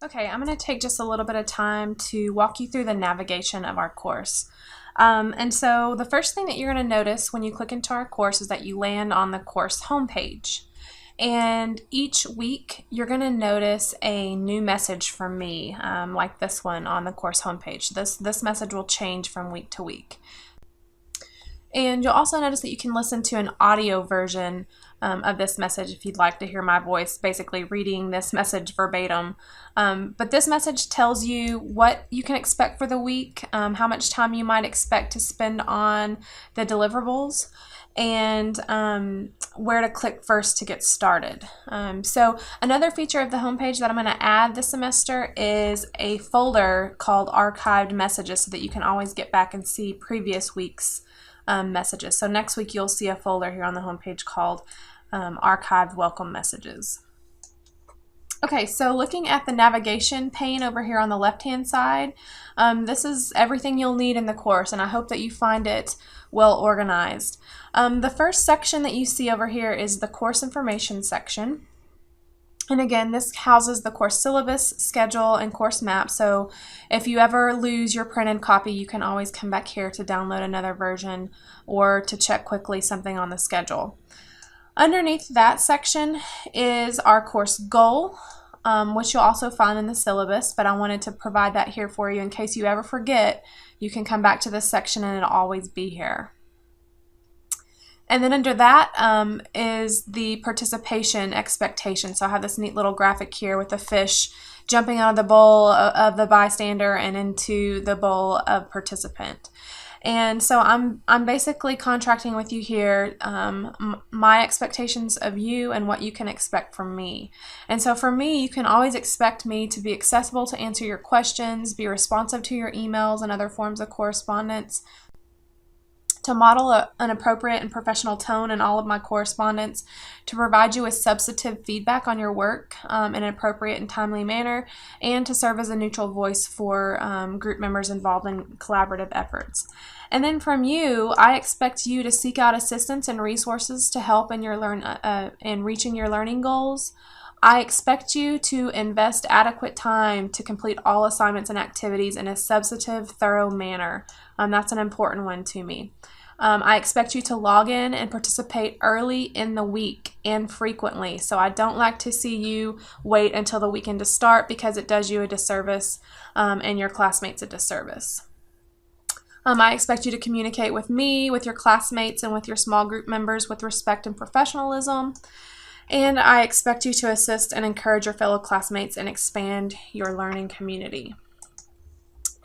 Okay, I'm going to take just a little bit of time to walk you through the navigation of our course. And so the first thing that you're going to notice when you click into our course is that you land on the course homepage. And each week you're going to notice a new message from me, like this one on the course homepage. This message will change from week to week. And you'll also notice that you can listen to an audio version of this message if you'd like to hear my voice basically reading this message verbatim. But this message tells you what you can expect for the week, how much time you might expect to spend on the deliverables, and where to click first to get started. So another feature of the homepage that I'm going to add this semester is a folder called Archived Messages so that you can always get back and see previous week's messages. So next week you'll see a folder here on the homepage called Archived Welcome Messages. Okay, so looking at the navigation pane over here on the left-hand side, this is everything you'll need in the course, and I hope that you find it well organized. The first section that you see over here is the course information section. And again, this houses the course syllabus, schedule, and course map. So if you ever lose your printed copy, you can always come back here to download another version or to check quickly something on the schedule. Underneath that section is our course goal, which you'll also find in the syllabus, but I wanted to provide that here for you in case you ever forget. You can come back to this section and it'll always be here. And then under that is the participation expectation. So I have this neat little graphic here with a fish jumping out of the bowl of the bystander and into the bowl of participant. And so I'm basically contracting with you here my expectations of you and what you can expect from me. And so for me, you can always expect me to be accessible to answer your questions, be responsive to your emails and other forms of correspondence, to model an appropriate and professional tone in all of my correspondence, to provide you with substantive feedback on your work in an appropriate and timely manner, and to serve as a neutral voice for group members involved in collaborative efforts. And then from you, I expect you to seek out assistance and resources to help in your in reaching your learning goals. I expect you to invest adequate time to complete all assignments and activities in a substantive, thorough manner. That's an important one to me. I expect you to log in and participate early in the week and frequently. So I don't like to see you wait until the weekend to start because it does you a disservice and your classmates a disservice. I expect you to communicate with me, with your classmates, and with your small group members with respect and professionalism. And I expect you to assist and encourage your fellow classmates and expand your learning community.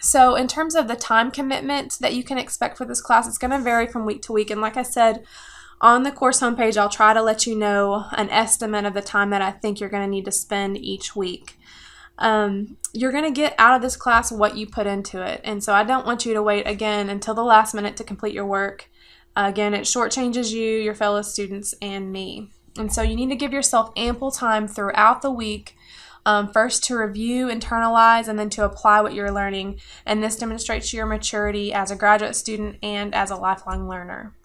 So in terms of the time commitment that you can expect for this class, it's going to vary from week to week. And like I said, on the course homepage, I'll try to let you know an estimate of the time that I think you're going to need to spend each week. You're going to get out of this class what you put into it. And so I don't want you to wait again until the last minute to complete your work. Again, it shortchanges you, your fellow students, and me. And so you need to give yourself ample time throughout the week, first to review, internalize, and then to apply what you're learning. And this demonstrates your maturity as a graduate student and as a lifelong learner.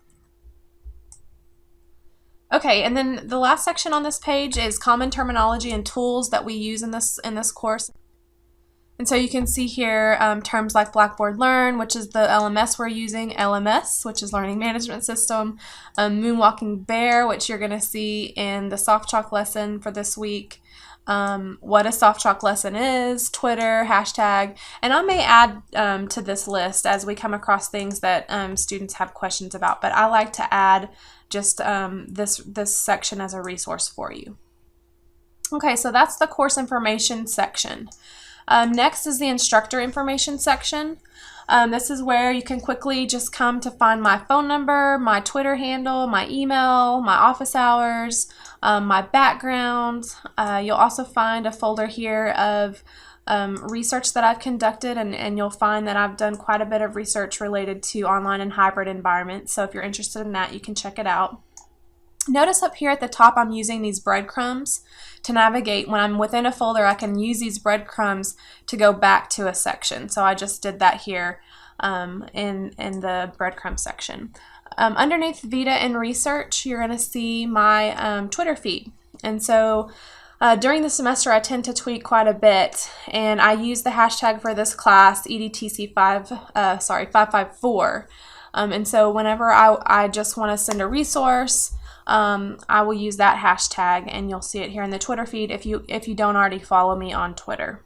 Okay, and then the last section on this page is common terminology and tools that we use in this course. And so you can see here terms like Blackboard Learn, which is the LMS we're using, LMS, which is Learning Management System, Moonwalking Bear, which you're going to see in the soft chalk lesson for this week, what a soft chalk lesson is, Twitter, hashtag, and I may add to this list as we come across things that students have questions about, but I like to add just this section as a resource for you. Okay, so that's the course information section. Next is the instructor information section. This is where you can quickly just come to find my phone number, my Twitter handle, my email, my office hours, my background. You'll also find a folder here of research that I've conducted, and you'll find that I've done quite a bit of research related to online and hybrid environments. So if you're interested in that, you can check it out. Notice up here at the top I'm using these breadcrumbs to navigate. When I'm within a folder, I can use these breadcrumbs to go back to a section. So I just did that here in the breadcrumb section. Underneath Vita and Research, you're going to see my Twitter feed. And so During the semester, I tend to tweak quite a bit, and I use the hashtag for this class EDTC 554. And so whenever I just want to send a resource, I will use that hashtag, and you'll see it here in the Twitter feed if you don't already follow me on Twitter.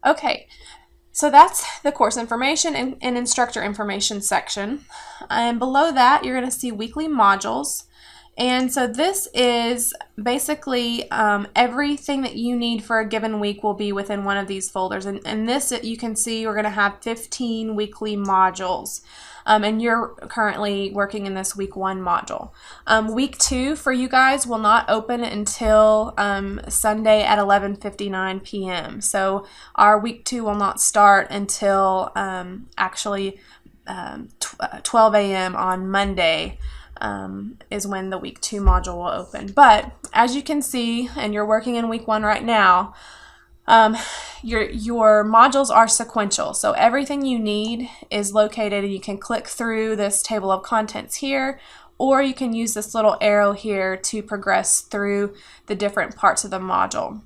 Okay, so that's the course information and instructor information section. And below that, you're going to see weekly modules. And so this is basically everything that you need for a given week will be within one of these folders. And this, you can see, we're going to have 15 weekly modules. And you're currently working in this week 1 module. Week 2 for you guys will not open until Sunday at 11:59 p.m. So our week 2 will not start until actually 12 a.m. on Monday. Is when the week 2 module will open. But as you can see, and you're working in week 1 right now, your modules are sequential. So everything you need is located, and you can click through this table of contents here, or you can use this little arrow here to progress through the different parts of the module.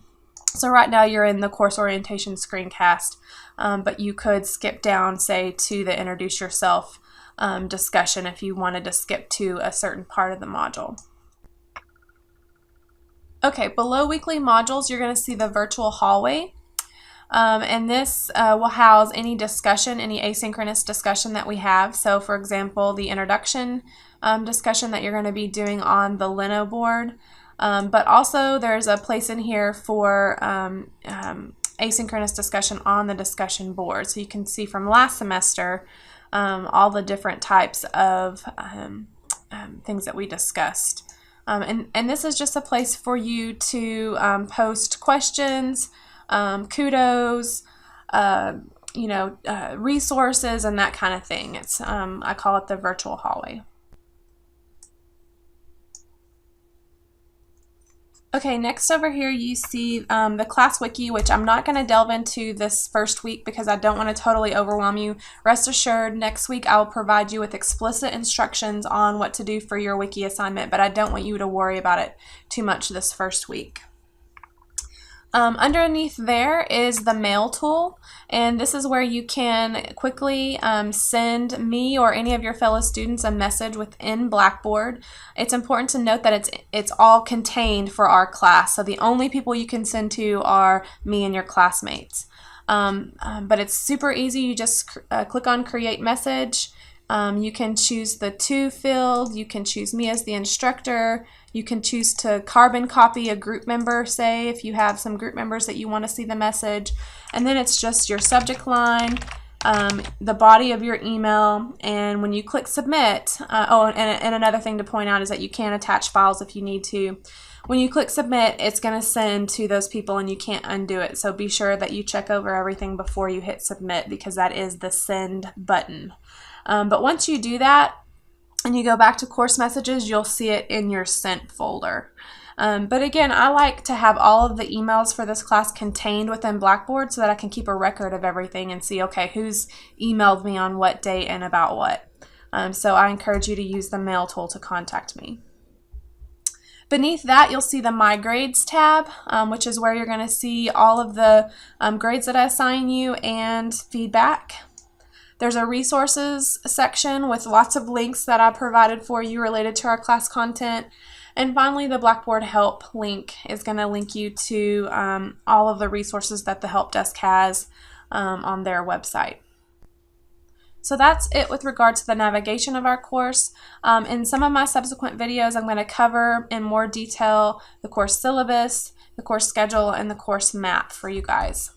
So right now you're in the course orientation screencast, but you could skip down, say, to the introduce yourself discussion if you wanted to skip to a certain part of the module. Okay, below weekly modules, you're going to see the virtual hallway. And this will house any discussion, any asynchronous discussion that we have. So for example, the introduction discussion that you're going to be doing on the Lino board. But also there's a place in here for asynchronous discussion on the discussion board. So you can see from last semester all the different types of things that we discussed. And this is just a place for you to post questions, kudos, resources, and that kind of thing. It's I call it the virtual hallway. Okay, next over here you see the class wiki, which I'm not going to delve into this first week because I don't want to totally overwhelm you. Rest assured, next week I will provide you with explicit instructions on what to do for your wiki assignment, but I don't want you to worry about it too much this first week. Underneath there is the mail tool, and this is where you can quickly send me or any of your fellow students a message within Blackboard. It's important to note that it's all contained for our class, so the only people you can send to are me and your classmates. But it's super easy. You just click on create message. You can choose the to field, you can choose me as the instructor, you can choose to carbon copy a group member, say if you have some group members that you want to see the message, and then it's just your subject line, the body of your email, and when you click submit, and another thing to point out is that you can attach files if you need to. When you click submit, it's going to send to those people and you can't undo it, so be sure that you check over everything before you hit submit because that is the send button. But once you do that and you go back to course messages, you'll see it in your sent folder. But again, I like to have all of the emails for this class contained within Blackboard so that I can keep a record of everything and see, okay, who's emailed me on what date and about what. So I encourage you to use the mail tool to contact me. Beneath that, you'll see the My Grades tab, which is where you're going to see all of the grades that I assign you and feedback. There's a resources section with lots of links that I provided for you related to our class content. And finally, the Blackboard Help link is going to link you to all of the resources that the Help Desk has on their website. So that's it with regard to the navigation of our course. In some of my subsequent videos, I'm going to cover in more detail the course syllabus, the course schedule, and the course map for you guys.